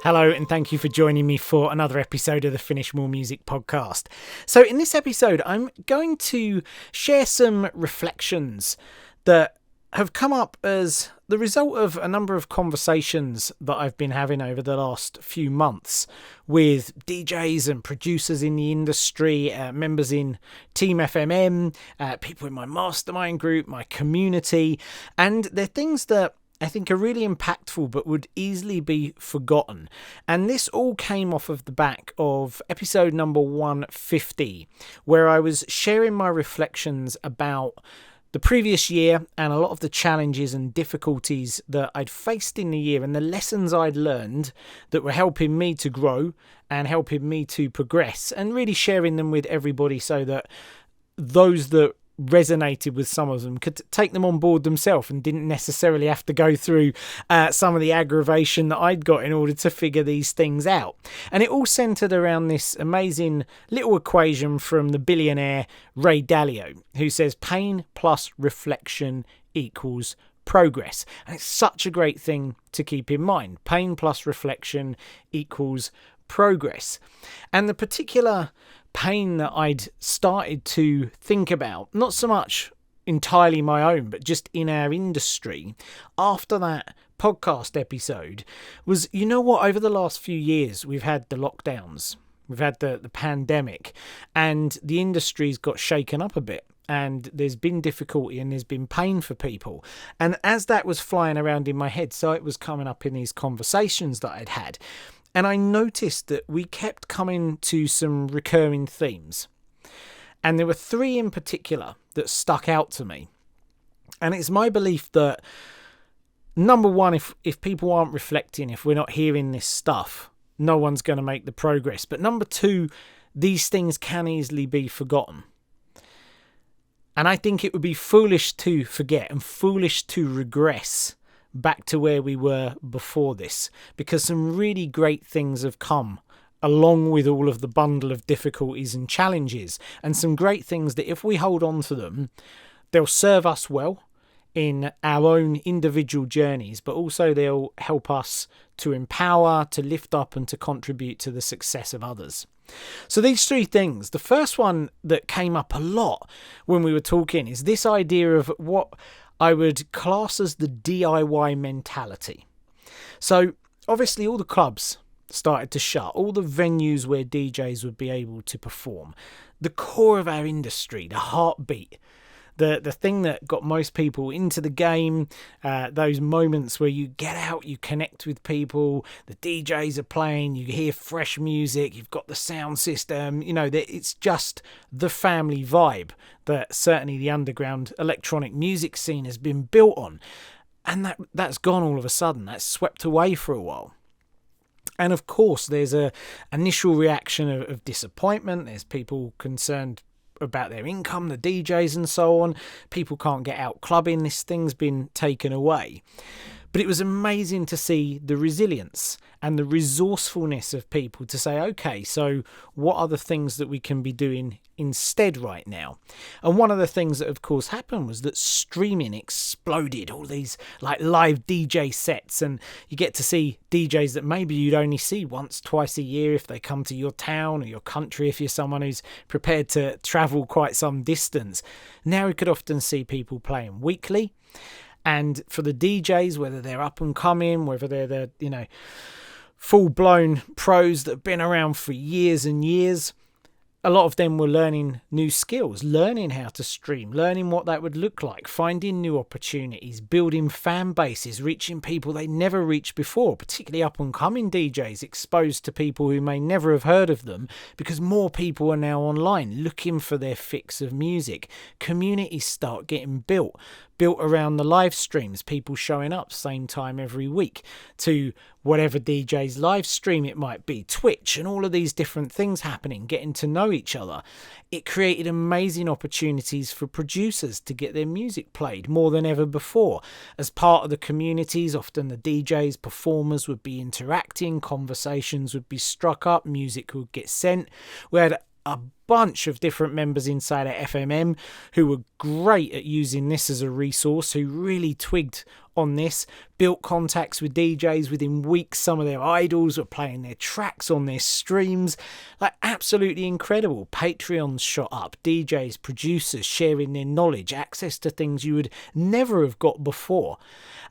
Hello, and thank you for joining me for another episode of the Finish More Music podcast. So in this episode, I'm going to share some reflections that have come up as the result of a number of conversations that I've been having over the last few months with DJs and producers in the industry, members in Team FMM, people in my mastermind group, my community, and they're things that I think are really impactful but would easily be forgotten. And this all came off of the back of episode number 150, where I was sharing my reflections about the previous year and a lot of the challenges and difficulties that I'd faced in the year and the lessons I'd learned that were helping me to grow and helping me to progress, and really sharing them with everybody so that those that resonated with some of them could take them on board themselves and didn't necessarily have to go through some of the aggravation that I'd got in order to figure these things out. And it all centered around this amazing little equation from the billionaire Ray Dalio, who says pain plus reflection equals progress. And it's such a great thing to keep in mind. Pain plus reflection equals progress. And the particular pain that I'd started to think about, not so much entirely my own, but just in our industry, after that podcast episode was, you know what, over the last few years, we've had the lockdowns, we've had the pandemic, and the industry's got shaken up a bit. And there's been difficulty and there's been pain for people. And as that was flying around in my head, so it was coming up in these conversations that I'd had. And I noticed that we kept coming to some recurring themes. And there were three in particular that stuck out to me. And it's my belief that, number one, if people aren't reflecting, if we're not hearing this stuff, no one's going to make the progress. But number two, these things can easily be forgotten. And I think it would be foolish to forget and foolish to regress back to where we were before this, because some really great things have come along with all of the bundle of difficulties and challenges, and some great things that if we hold on to them, they'll serve us well in our own individual journeys, but also they'll help us to empower, to lift up, and to contribute to the success of others. So these three things, the first one that came up a lot when we were talking is this idea of what I would class as the DIY mentality. So obviously all the clubs started to shut, all the venues where DJs would be able to perform. The core of our industry, the heartbeat, the thing that got most people into the game, those moments where you get out, you connect with people, the DJs are playing, you hear fresh music, you've got the sound system, it's just the family vibe that certainly the underground electronic music scene has been built on. And that's gone all of a sudden, that's swept away for a while. And of course, there's a initial reaction of disappointment, there's people concerned about their income, the DJs and so on. People can't get out clubbing, this thing's been taken away. But it was amazing to see the resilience and the resourcefulness of people to say, okay, so what are the things that we can be doing instead right now? And one of the things that of course happened was that streaming exploded, all these like live DJ sets, and you get to see DJs that maybe you'd only see once, twice a year if they come to your town or your country, if you're someone who's prepared to travel quite some distance. Now we could often see people playing weekly. And for the DJs, whether they're up and coming, whether they're the, full-blown pros that have been around for years and years, a lot of them were learning new skills, learning how to stream, learning what that would look like, finding new opportunities, building fan bases, reaching people they never reached before, particularly up-and-coming DJs exposed to people who may never have heard of them, because more people are now online looking for their fix of music. Communities start getting built around the live streams, people showing up same time every week to whatever DJ's live stream it might be, Twitch, and all of these different things happening, getting to know each other. It created amazing opportunities for producers to get their music played more than ever before. As part of the communities, often the DJs, performers would be interacting, conversations would be struck up, music would get sent. We had a bunch of different members inside of FMM who were great at using this as a resource, who really twigged on this, built contacts with DJs within weeks. Some of their idols were playing their tracks on their streams. Like, absolutely incredible. Patreons shot up, DJs, producers sharing their knowledge, access to things you would never have got before.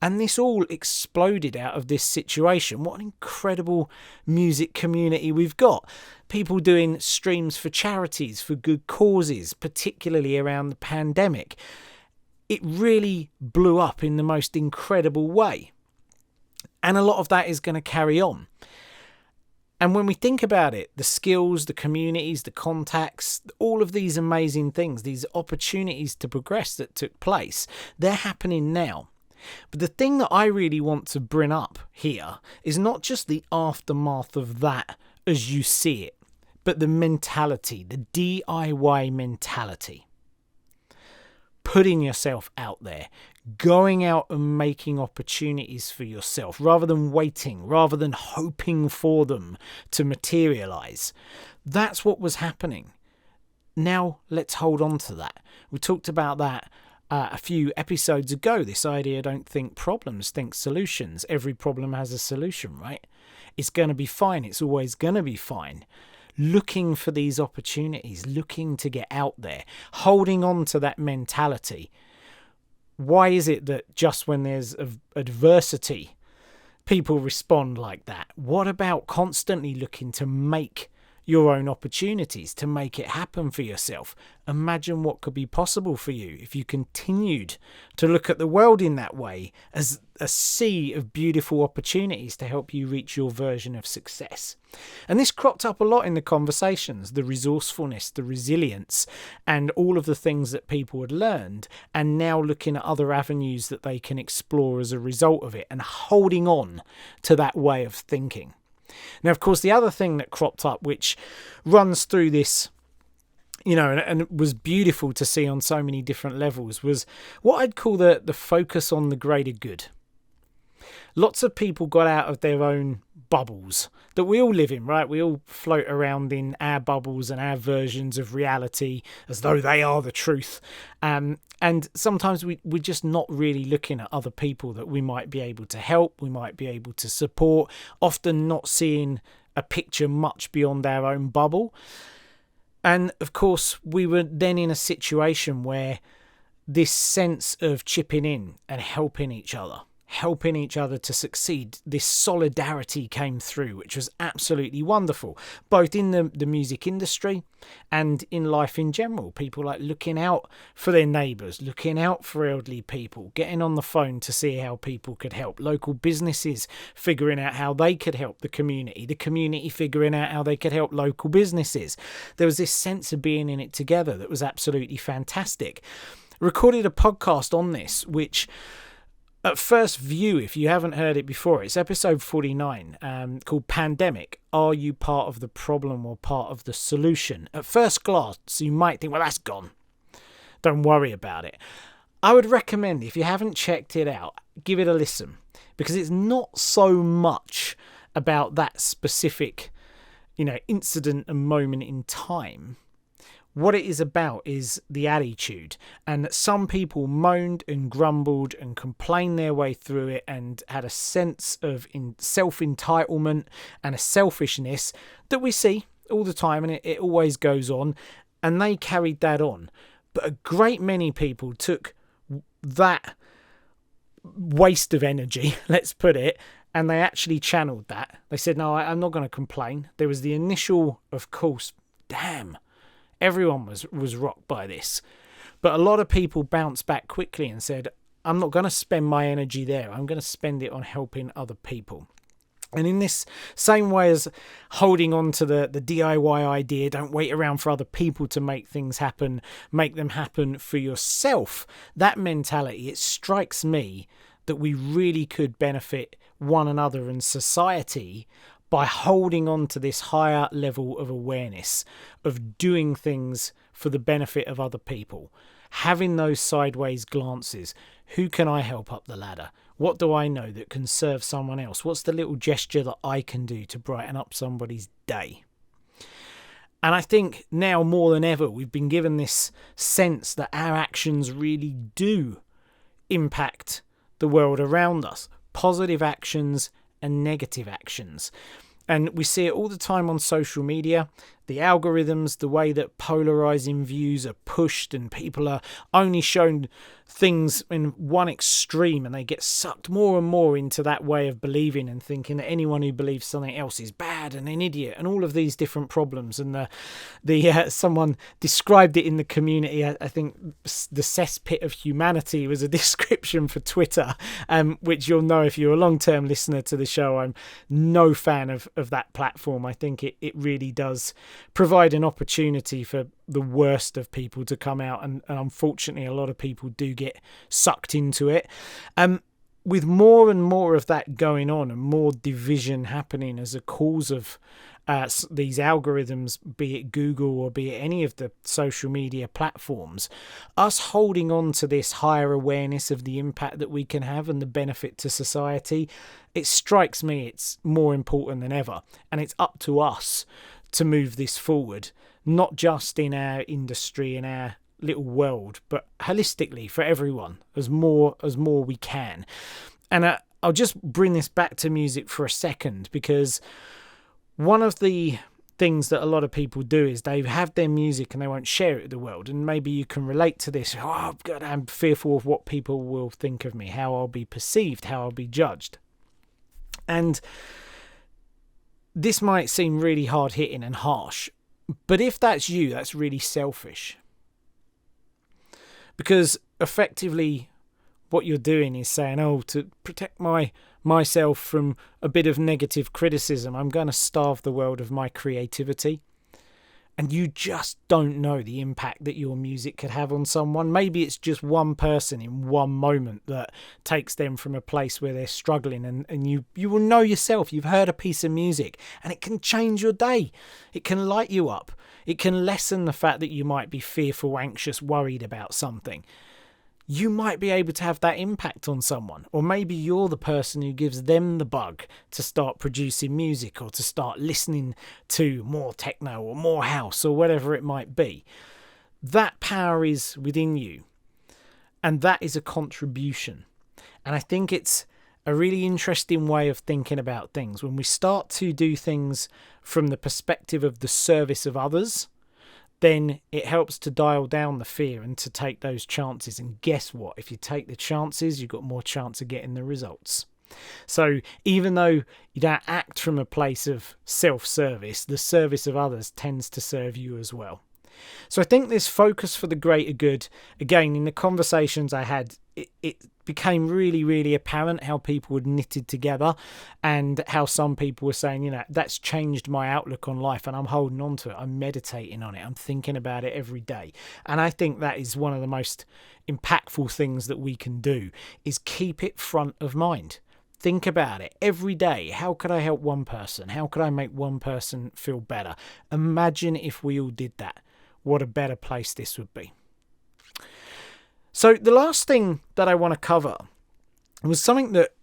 And this all exploded out of this situation. What an incredible music community we've got. People doing streams for charities, for good causes, particularly around the pandemic. It really blew up in the most incredible way. And a lot of that is going to carry on. And when we think about it, the skills, the communities, the contacts, all of these amazing things, these opportunities to progress that took place, they're happening now. But the thing that I really want to bring up here is not just the aftermath of that as you see it, but the mentality, the DIY mentality. Putting yourself out there, going out and making opportunities for yourself rather than waiting, rather than hoping for them to materialize. That's what was happening. Now let's hold on to that. We talked about that a few episodes ago, this idea, don't think problems, think solutions. Every problem has a solution, right? It's going to be fine. It's always going to be fine. Looking for these opportunities, looking to get out there, holding on to that mentality. Why is it that just when there's adversity, people respond like that? What about constantly looking to make your own opportunities, to make it happen for yourself? Imagine what could be possible for you if you continued to look at the world in that way, as a sea of beautiful opportunities to help you reach your version of success. And this cropped up a lot in the conversations, the resourcefulness, the resilience, and all of the things that people had learned, and now looking at other avenues that they can explore as a result of it, and holding on to that way of thinking. Now, of course, the other thing that cropped up, which runs through this, and it was beautiful to see on so many different levels, was what I'd call the focus on the greater good. Lots of people got out of their own bubbles that we all live in, right? We all float around in our bubbles and our versions of reality as though they are the truth. And sometimes we're just not really looking at other people that we might be able to help, we might be able to support, often not seeing a picture much beyond our own bubble. And of course, we were then in a situation where this sense of chipping in and helping each other to succeed, this solidarity came through, which was absolutely wonderful, both in the music industry and in life in general. People like looking out for their neighbours, looking out for elderly people, getting on the phone to see how people could help, local businesses figuring out how they could help the community figuring out how they could help local businesses. There was this sense of being in it together that was absolutely fantastic. Recorded a podcast on this, which at first view, if you haven't heard it before, it's episode 49, called Pandemic. Are you part of the problem or part of the solution? At first glance, you might think, well, that's gone. Don't worry about it. I would recommend, if you haven't checked it out, give it a listen, because it's not so much about that specific, incident and moment in time. What it is about is the attitude, and some people moaned and grumbled and complained their way through it and had a sense of self-entitlement and a selfishness that we see all the time, and it always goes on, and they carried that on. But a great many people took that waste of energy, let's put it, and they actually channeled that. They said, no, I'm not going to complain. There was the initial, of course, damn, everyone was rocked by this. But a lot of people bounced back quickly and said, I'm not going to spend my energy there. I'm going to spend it on helping other people. And in this same way as holding on to the DIY idea, don't wait around for other people to make things happen, make them happen for yourself. That mentality, it strikes me that we really could benefit one another and society by holding on to this higher level of awareness, of doing things for the benefit of other people, having those sideways glances. Who can I help up the ladder? What do I know that can serve someone else? What's the little gesture that I can do to brighten up somebody's day? And I think now more than ever, we've been given this sense that our actions really do impact the world around us. Positive actions and negative actions. And we see it all the time on social media. The algorithms, the way that polarizing views are pushed and people are only shown things in one extreme, and they get sucked more and more into that way of believing and thinking that anyone who believes something else is bad and an idiot and all of these different problems. And someone described it in the community. I think the cesspit of humanity was a description for Twitter, which you'll know if you're a long-term listener to the show. I'm no fan of that platform. I think it really does provide an opportunity for the worst of people to come out, and unfortunately a lot of people do get sucked into it. With more and more of that going on and more division happening as a cause of these algorithms, be it Google or be it any of the social media platforms, us holding on to this higher awareness of the impact that we can have and the benefit to society, it strikes me it's more important than ever. And it's up to us to move this forward, not just in our industry, in our little world, but holistically for everyone, as more we can. And I'll just bring this back to music for a second, because one of the things that a lot of people do is they have their music and they won't share it with the world. And maybe you can relate to this. Oh, God, I'm fearful of what people will think of me, how I'll be perceived, how I'll be judged. And this might seem really hard-hitting and harsh, but if that's you, that's really selfish. Because effectively what you're doing is saying, oh, to protect myself from a bit of negative criticism, I'm going to starve the world of my creativity. And you just don't know the impact that your music could have on someone. Maybe it's just one person in one moment that takes them from a place where they're struggling, and you will know yourself. You've heard a piece of music and it can change your day. It can light you up. It can lessen the fact that you might be fearful, anxious, worried about something. You might be able to have that impact on someone. Or maybe you're the person who gives them the bug to start producing music or to start listening to more techno or more house or whatever it might be. That power is within you. And that is a contribution. And I think it's a really interesting way of thinking about things. When we start to do things from the perspective of the service of others, then it helps to dial down the fear and to take those chances. And guess what? If you take the chances, you've got more chance of getting the results. So even though you don't act from a place of self-service, the service of others tends to serve you as well. So I think this focus for the greater good, again, in the conversations I had, it became really, really apparent how people had knitted together and how some people were saying, that's changed my outlook on life and I'm holding on to it. I'm meditating on it. I'm thinking about it every day. And I think that is one of the most impactful things that we can do, is keep it front of mind. Think about it every day. How could I help one person? How could I make one person feel better? Imagine if we all did that. What a better place this would be. So the last thing that I want to cover was something that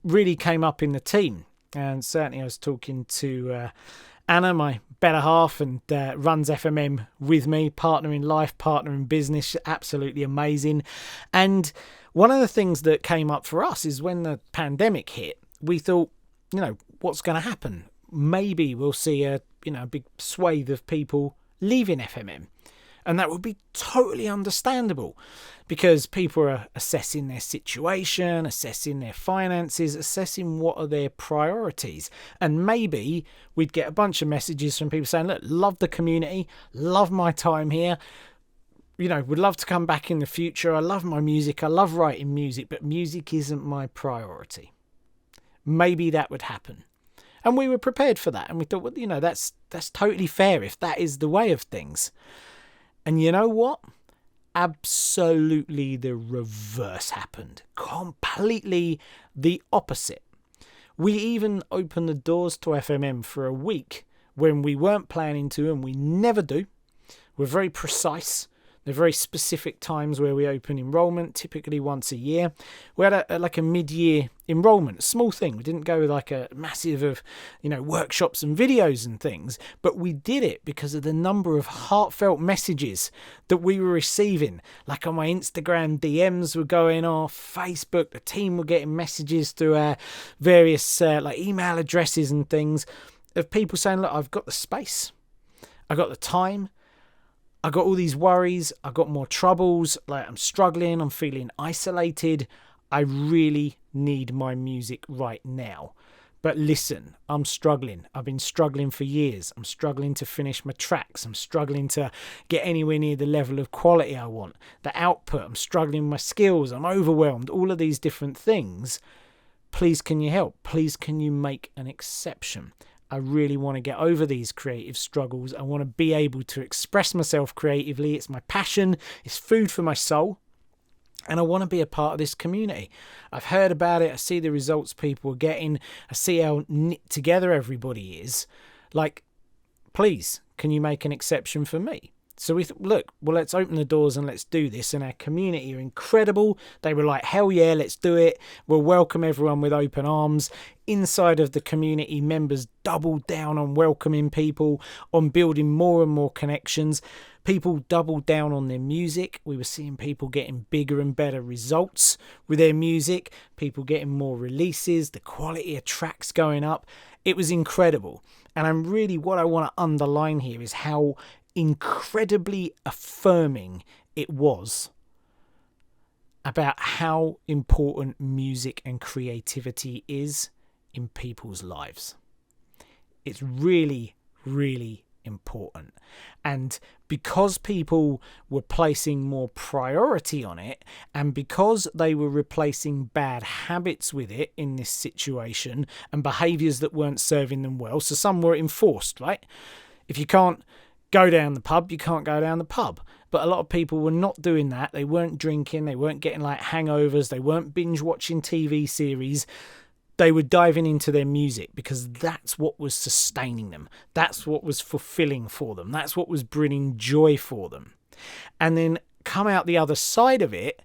really came up in the team. And certainly I was talking to Anna, my better half, and runs FMM with me, partner in life, partner in business, absolutely amazing. And one of the things that came up for us is when the pandemic hit, we thought, what's going to happen? Maybe we'll see a big swathe of people leaving FMM. And that would be totally understandable, because people are assessing their situation, assessing their finances, assessing what are their priorities. And maybe we'd get a bunch of messages from people saying, look, love the community, love my time here, would love to come back in the future. I love my music. I love writing music, but music isn't my priority. Maybe that would happen. And we were prepared for that. And we thought, well, that's totally fair if that is the way of things. And you know what? Absolutely the reverse happened. Completely the opposite. We even opened the doors to FMM for a week when we weren't planning to, and we never do. We're very precise They're very specific times where we open enrolment, typically once a year. We had a mid-year enrolment, a small thing. We didn't go with like a massive of, workshops and videos and things, but we did it because of the number of heartfelt messages that we were receiving. Like on my Instagram, DMs were going off, Facebook, the team were getting messages through our various email addresses and things of people saying, look, I've got the space, I got the time, I got all these worries, I got more troubles, like I'm struggling, I'm feeling isolated, I really need my music right now. But listen, I'm struggling. I've been struggling for years. I'm struggling to finish my tracks. I'm struggling to get anywhere near the level of quality I want. The output, I'm struggling with my skills. I'm overwhelmed. All of these different things. Please, can you help? Please, can you make an exception? I really want to get over these creative struggles. I want to be able to express myself creatively. It's my passion. It's food for my soul. And I want to be a part of this community. I've heard about it. I see the results people are getting. I see how knit together everybody is. Like, please, can you make an exception for me? So we thought, look, well, let's open the doors and let's do this. And our community are incredible. They were like, hell yeah, let's do it. We'll welcome everyone with open arms. Inside of the community, members doubled down on welcoming people, on building more and more connections. People doubled down on their music. We were seeing people getting bigger and better results with their music. People getting more releases. The quality of tracks going up. It was incredible. And what I want to underline here is how incredibly affirming it was about how important music and creativity is in people's lives. It's really, really important. And because people were placing more priority on it, and because they were replacing bad habits with it in this situation and behaviours that weren't serving them well, so some were enforced, right? If you can't go down the pub, you can't go down the pub. But a lot of people were not doing that. They weren't drinking. They weren't getting like hangovers. They weren't binge watching TV series. They were diving into their music because that's what was sustaining them. That's what was fulfilling for them. That's what was bringing joy for them. And then come out the other side of it,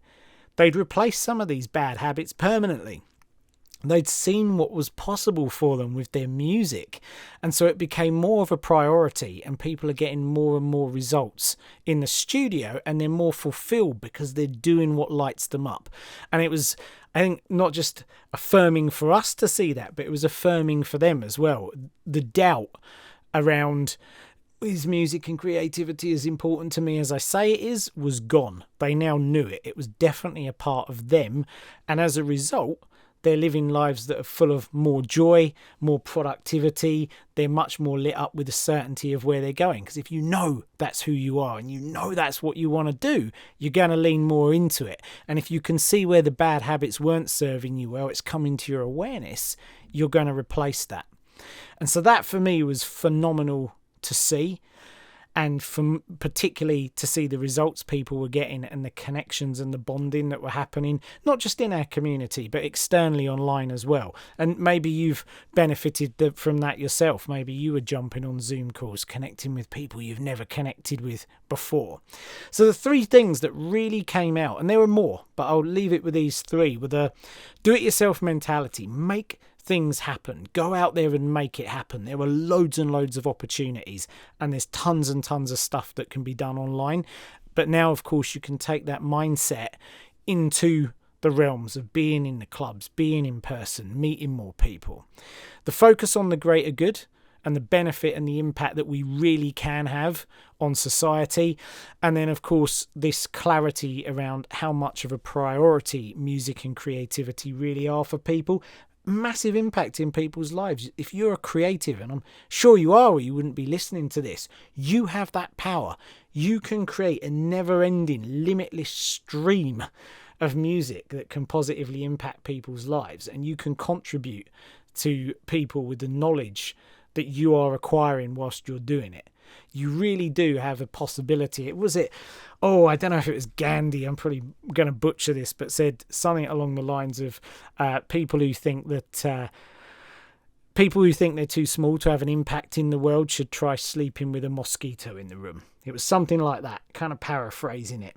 they'd replace some of these bad habits permanently. They'd seen what was possible for them with their music. And so it became more of a priority, and people are getting more and more results in the studio, and they're more fulfilled because they're doing what lights them up. And it was, I think, not just affirming for us to see that, but it was affirming for them as well. The doubt around, is music and creativity as important to me as I say it is, was gone. They now knew it. It was definitely a part of them. And as a result, they're living lives that are full of more joy, more productivity. They're much more lit up with the certainty of where they're going. Because if you know that's who you are and you know that's what you want to do, you're going to lean more into it. And if you can see where the bad habits weren't serving you well, it's coming to your awareness, you're going to replace that. And so that for me was phenomenal to see. And particularly to see the results people were getting and the connections and the bonding that were happening, not just in our community, but externally online as well. And maybe you've benefited from that yourself. Maybe you were jumping on Zoom calls, connecting with people you've never connected with before. So the three things that really came out, and there were more, but I'll leave it with these three, with a do-it-yourself mentality. Make things happen. Go out there and make it happen. There were loads and loads of opportunities, and there's tons and tons of stuff that can be done online. But now, of course, you can take that mindset into the realms of being in the clubs, being in person, meeting more people. The focus on the greater good and the benefit and the impact that we really can have on society. And then, of course, this clarity around how much of a priority music and creativity really are for people. Massive impact in people's lives. If you're a creative, and I'm sure you are, or you wouldn't be listening to this, you have that power. You can create a never-ending, limitless stream of music that can positively impact people's lives, and you can contribute to people with the knowledge that you are acquiring whilst you're doing it. You really do have a possibility. I don't know if it was Gandhi, I'm probably going to butcher this, but said something along the lines of people who think that People who think they're too small to have an impact in the world should try sleeping with a mosquito in the room. It was something like that, kind of paraphrasing it.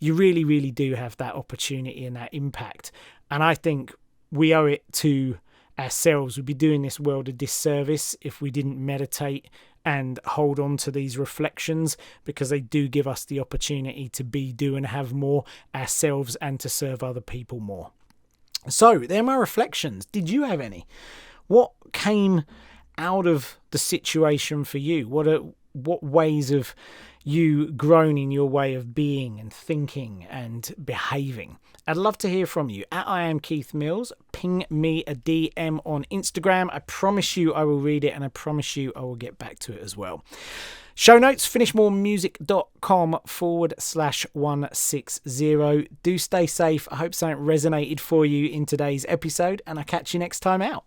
You really, really do have that opportunity and that impact. And I think we owe it to ourselves. We'd be doing this world a disservice if we didn't meditate and hold on to these reflections, because they do give us the opportunity to be, do and have more ourselves and to serve other people more. So they're my reflections. Did you have any? What came out of the situation for you? What ways have you grown in your way of being and thinking and behaving? I'd love to hear from you. At I am Keith Mills, ping me a DM on Instagram. I promise you I will read it, and I promise you I will get back to it as well. Show notes, finishmoremusic.com/160. Do stay safe. I hope something resonated for you in today's episode, and I'll catch you next time out.